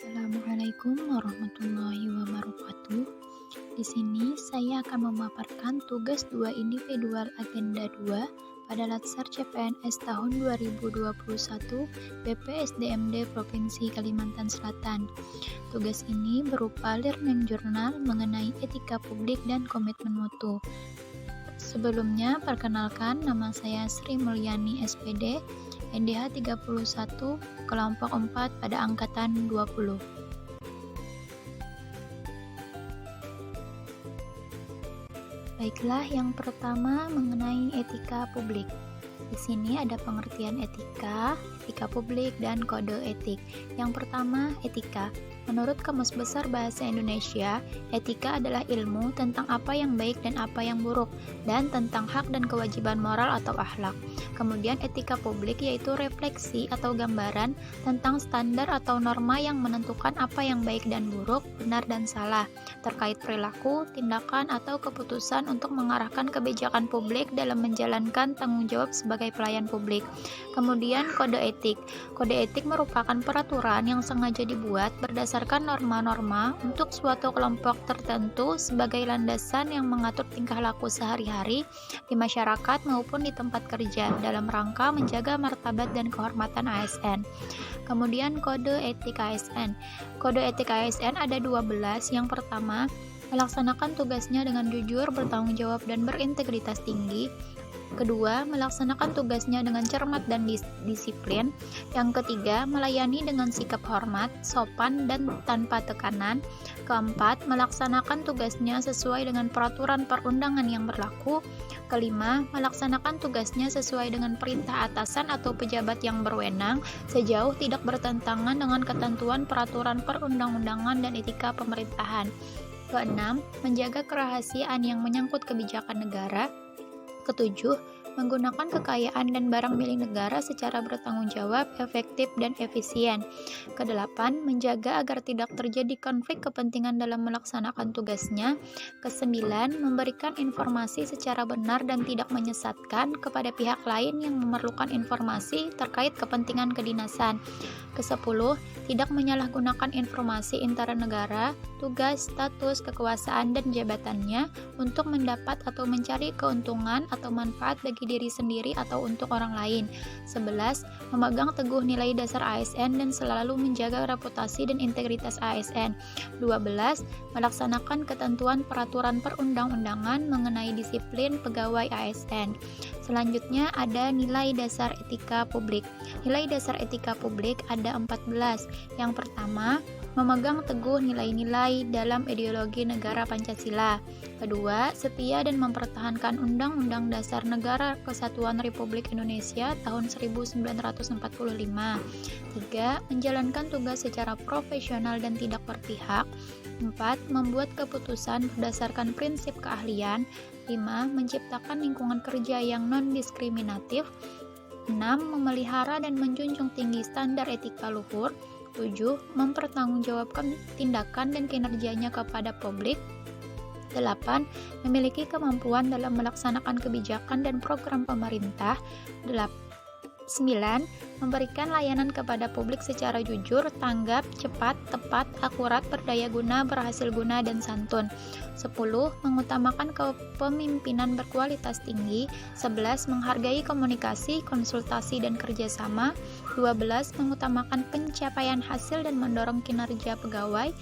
Assalamualaikum warahmatullahi wabarakatuh. Di sini saya akan memaparkan tugas 2 individual agenda 2 pada Latsar CPNS tahun 2021 BPSDMD Provinsi Kalimantan Selatan. Tugas ini berupa learning journal mengenai etika publik dan komitmen mutu. Sebelumnya, perkenalkan, nama saya Sri Mulyani SPD, NDH 31, kelompok 4 pada angkatan 20. Baiklah, yang pertama mengenai etika publik. Di sini ada pengertian etika, etika publik, dan kode etik. Yang pertama, etika. Menurut Kamus Besar Bahasa Indonesia, etika adalah ilmu tentang apa yang baik dan apa yang buruk, dan tentang hak dan kewajiban moral atau akhlak. Kemudian etika publik yaitu refleksi atau gambaran tentang standar atau norma yang menentukan apa yang baik dan buruk, benar dan salah, terkait perilaku, tindakan, atau keputusan untuk mengarahkan kebijakan publik dalam menjalankan tanggung jawab sebagai pelayan publik. Kemudian kode etik. Kode etik merupakan peraturan yang sengaja dibuat berdasarkan norma-norma untuk suatu kelompok tertentu sebagai landasan yang mengatur tingkah laku sehari-hari di masyarakat maupun di tempat kerja dalam rangka menjaga martabat dan kehormatan ASN. Kemudian kode etik ASN. Kode etik ASN ada 12. Yang pertama, melaksanakan tugasnya dengan jujur, bertanggung jawab, dan berintegritas tinggi. Kedua, melaksanakan tugasnya dengan cermat dan disiplin. Yang ketiga, melayani dengan sikap hormat, sopan, dan tanpa tekanan. Keempat, melaksanakan tugasnya sesuai dengan peraturan perundangan yang berlaku. Kelima, melaksanakan tugasnya sesuai dengan perintah atasan atau pejabat yang berwenang sejauh tidak bertentangan dengan ketentuan peraturan perundang-undangan dan etika pemerintahan. Keenam, menjaga kerahasiaan yang menyangkut kebijakan negara. Ketujuh, menggunakan kekayaan dan barang milik negara secara bertanggung jawab, efektif, dan efisien. Kedelapan, menjaga agar tidak terjadi konflik kepentingan dalam melaksanakan tugasnya. Kesembilan, memberikan informasi secara benar dan tidak menyesatkan kepada pihak lain yang memerlukan informasi terkait kepentingan kedinasan. Kesepuluh, tidak menyalahgunakan informasi intara negara, tugas, status, kekuasaan, dan jabatannya untuk mendapat atau mencari keuntungan atau manfaat bagi diri sendiri atau untuk orang lain. 11. Memegang teguh nilai dasar ASN dan selalu menjaga reputasi dan integritas ASN. 12. Melaksanakan ketentuan peraturan perundang-undangan mengenai disiplin pegawai ASN. Selanjutnya ada nilai dasar etika publik. Nilai dasar etika publik ada 14. Yang pertama, memegang teguh nilai-nilai dalam ideologi negara Pancasila. Kedua, setia dan mempertahankan Undang-Undang Dasar Negara Kesatuan Republik Indonesia tahun 1945. Tiga, menjalankan tugas secara profesional dan tidak berpihak. 4. Membuat keputusan berdasarkan prinsip keahlian. 5. Menciptakan lingkungan kerja yang non-diskriminatif. 6. Memelihara dan menjunjung tinggi standar etika luhur. 7. Mempertanggungjawabkan tindakan dan kinerjanya kepada publik. 8. Memiliki kemampuan dalam melaksanakan kebijakan dan program pemerintah. 9. Memberikan layanan kepada publik secara jujur, tanggap, cepat, tepat, akurat, berdaya guna, berhasil guna, dan santun. 10. Mengutamakan kepemimpinan berkualitas tinggi. 11. Menghargai komunikasi, konsultasi, dan kerjasama. 12. Mengutamakan pencapaian hasil dan mendorong kinerja pegawai.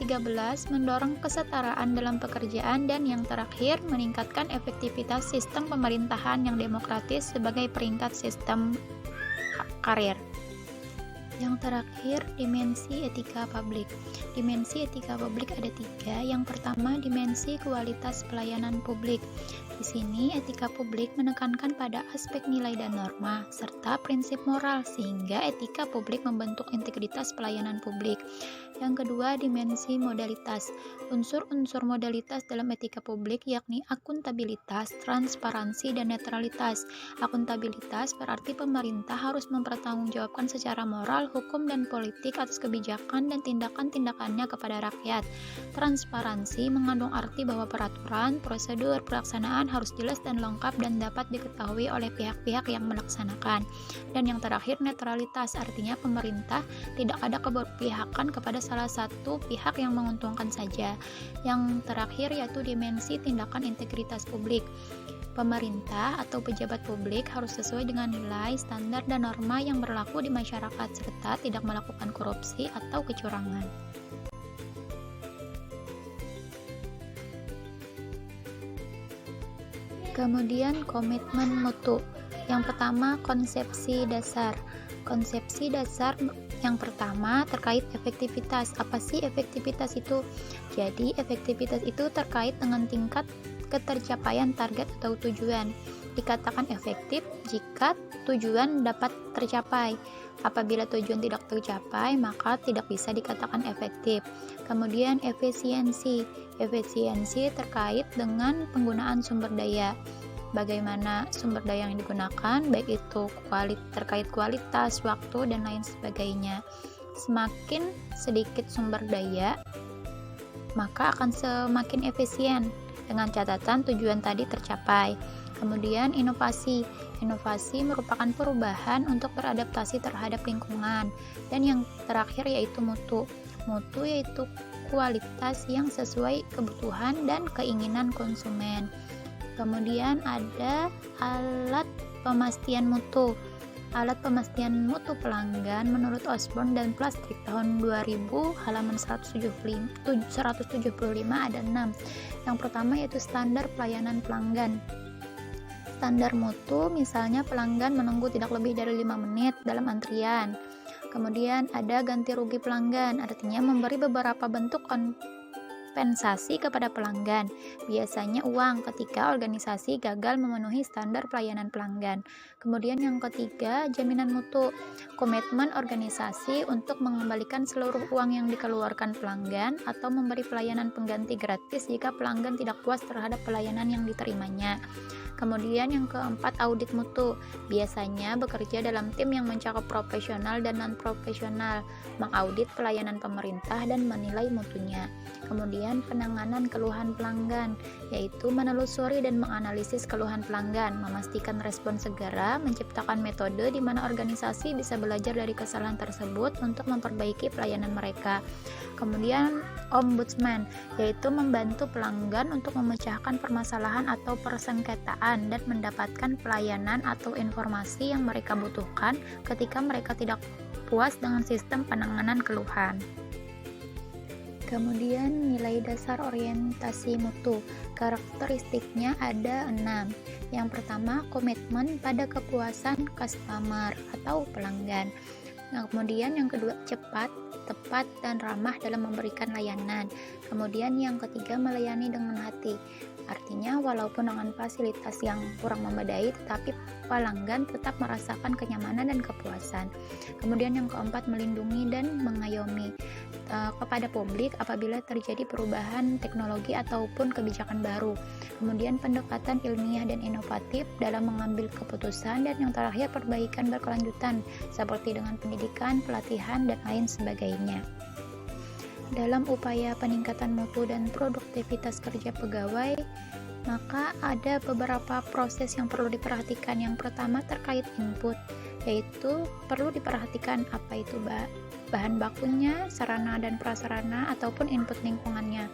13. Mendorong kesetaraan dalam pekerjaan. Dan yang terakhir, meningkatkan efektivitas sistem pemerintahan yang demokratis sebagai peringkat sistem karir. Yang terakhir, dimensi etika publik. Dimensi etika publik ada 3. Yang pertama, dimensi kualitas pelayanan publik. Di sini, etika publik menekankan pada aspek nilai dan norma, serta prinsip moral, sehingga etika publik membentuk integritas pelayanan publik. Yang kedua, dimensi modalitas. Unsur-unsur modalitas dalam etika publik yakni akuntabilitas, transparansi, dan netralitas. Akuntabilitas berarti pemerintah harus mempertanggungjawabkan secara moral, hukum, dan politik atas kebijakan dan tindakan-tindakannya kepada rakyat. Transparansi mengandung arti bahwa peraturan, prosedur, pelaksanaan, dilaksanakan harus jelas dan lengkap dan dapat diketahui oleh pihak-pihak yang melaksanakan. Dan yang terakhir, netralitas, artinya pemerintah tidak ada keberpihakan kepada salah satu pihak yang menguntungkan saja. Yang terakhir yaitu dimensi tindakan integritas publik. Pemerintah atau pejabat publik harus sesuai dengan nilai, standar, dan norma yang berlaku di masyarakat serta tidak melakukan korupsi atau kecurangan. Kemudian komitmen mutu. Yang pertama, konsepsi dasar. Konsepsi dasar yang pertama terkait efektivitas. Apa sih efektivitas itu? Jadi, efektivitas itu terkait dengan tingkat ketercapaian target atau tujuan. Dikatakan efektif jika tujuan dapat tercapai. Apabila tujuan tidak tercapai, maka tidak bisa dikatakan efektif. Kemudian efisiensi. Efisiensi terkait dengan penggunaan sumber daya. Bagaimana sumber daya yang digunakan, baik itu terkait kualitas, waktu, dan lain sebagainya. Semakin sedikit sumber daya, maka akan semakin efisien dengan catatan tujuan tadi tercapai. Kemudian inovasi. Inovasi merupakan perubahan untuk beradaptasi terhadap lingkungan. Dan yang terakhir yaitu mutu. Mutu yaitu kualitas yang sesuai kebutuhan dan keinginan konsumen. Kemudian ada alat pemastian mutu. Alat pemastian mutu pelanggan menurut Osborne dan Plastick tahun 2000 halaman 175 ada 6. Yang pertama yaitu standar pelayanan pelanggan. Standar mutu misalnya pelanggan menunggu tidak lebih dari 5 menit dalam antrian. Kemudian ada ganti rugi pelanggan, artinya memberi beberapa bentuk kompensasi kepada pelanggan, biasanya uang ketika organisasi gagal memenuhi standar pelayanan pelanggan. Kemudian yang ketiga, jaminan mutu, komitmen organisasi untuk mengembalikan seluruh uang yang dikeluarkan pelanggan atau memberi pelayanan pengganti gratis jika pelanggan tidak puas terhadap pelayanan yang diterimanya. Kemudian yang keempat, audit mutu, biasanya bekerja dalam tim yang mencakup profesional dan non-profesional, mengaudit pelayanan pemerintah dan menilai mutunya. Kemudian penanganan keluhan pelanggan, yaitu menelusuri dan menganalisis keluhan pelanggan, memastikan respon segera, menciptakan metode di mana organisasi bisa belajar dari kesalahan tersebut untuk memperbaiki pelayanan mereka. Kemudian ombudsman, yaitu membantu pelanggan untuk memecahkan permasalahan atau persengketaan dan mendapatkan pelayanan atau informasi yang mereka butuhkan ketika mereka tidak puas dengan sistem penanganan keluhan. Kemudian nilai dasar orientasi mutu, karakteristiknya ada 6. Yang pertama, komitmen pada kepuasan customer atau pelanggan. Nah, kemudian yang kedua, cepat, tepat, dan ramah dalam memberikan layanan. Kemudian yang ketiga, melayani dengan hati. Artinya walaupun dengan fasilitas yang kurang memadai, tetapi pelanggan tetap merasakan kenyamanan dan kepuasan. Kemudian yang keempat, melindungi dan mengayomi kepada publik apabila terjadi perubahan teknologi ataupun kebijakan baru. Kemudian pendekatan ilmiah dan inovatif dalam mengambil keputusan, dan yang terakhir perbaikan berkelanjutan seperti dengan pendidikan, pelatihan, dan lain sebagainya. Dalam upaya peningkatan mutu dan produktivitas kerja pegawai, maka ada beberapa proses yang perlu diperhatikan. Yang pertama terkait input, yaitu perlu diperhatikan apa itu bahan bakunya, sarana dan prasarana, ataupun input lingkungannya.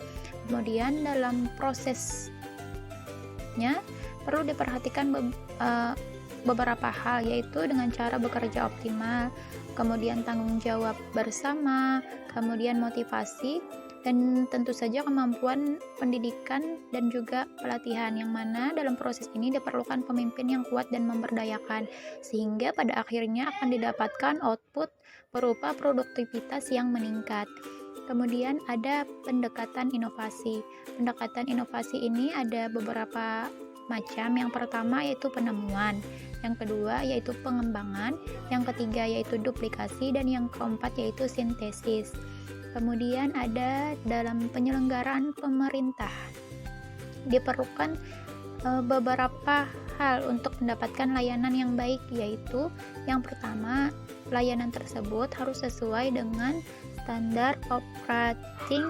Kemudian dalam prosesnya perlu diperhatikan beberapa hal, yaitu dengan cara bekerja optimal, kemudian tanggung jawab bersama, kemudian motivasi, dan tentu saja kemampuan pendidikan dan juga pelatihan, yang mana dalam proses ini diperlukan pemimpin yang kuat dan memberdayakan, sehingga pada akhirnya akan didapatkan output berupa produktivitas yang meningkat. Kemudian ada pendekatan inovasi. Pendekatan inovasi ini ada beberapa macam. Yang pertama yaitu penemuan, yang kedua yaitu pengembangan, yang ketiga yaitu duplikasi, dan yang keempat yaitu sintesis. Kemudian ada dalam penyelenggaraan pemerintah, diperlukan beberapa hal untuk mendapatkan layanan yang baik, yaitu yang pertama, layanan tersebut harus sesuai dengan standar operating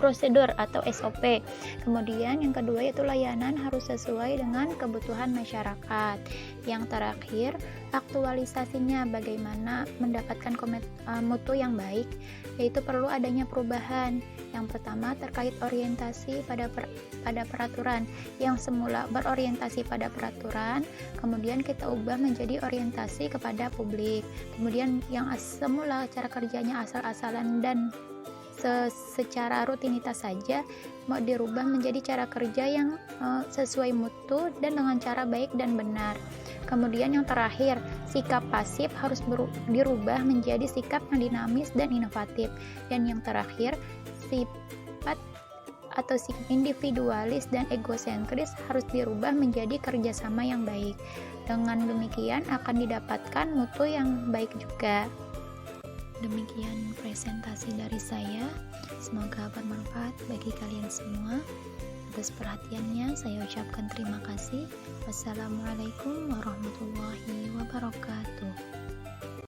prosedur atau SOP. Kemudian yang kedua yaitu layanan harus sesuai dengan kebutuhan masyarakat. Yang terakhir, aktualisasinya bagaimana mendapatkan mutu yang baik, yaitu perlu adanya perubahan. Yang pertama terkait orientasi pada peraturan. Yang semula berorientasi pada peraturan, kemudian kita ubah menjadi orientasi kepada publik. Kemudian yang semula cara kerjanya asal-asalan dan secara rutinitas saja mau dirubah menjadi cara kerja yang sesuai mutu dan dengan cara baik dan benar. Kemudian yang terakhir, sikap pasif harus dirubah menjadi sikap yang dinamis dan inovatif. Dan yang terakhir, sifat atau sikap individualis dan egosentris harus dirubah menjadi kerjasama yang baik. Dengan demikian akan didapatkan mutu yang baik juga. Demikian presentasi dari saya. Semoga bermanfaat bagi kalian semua. Atas perhatiannya saya ucapkan terima kasih. Wassalamualaikum warahmatullahi wabarakatuh.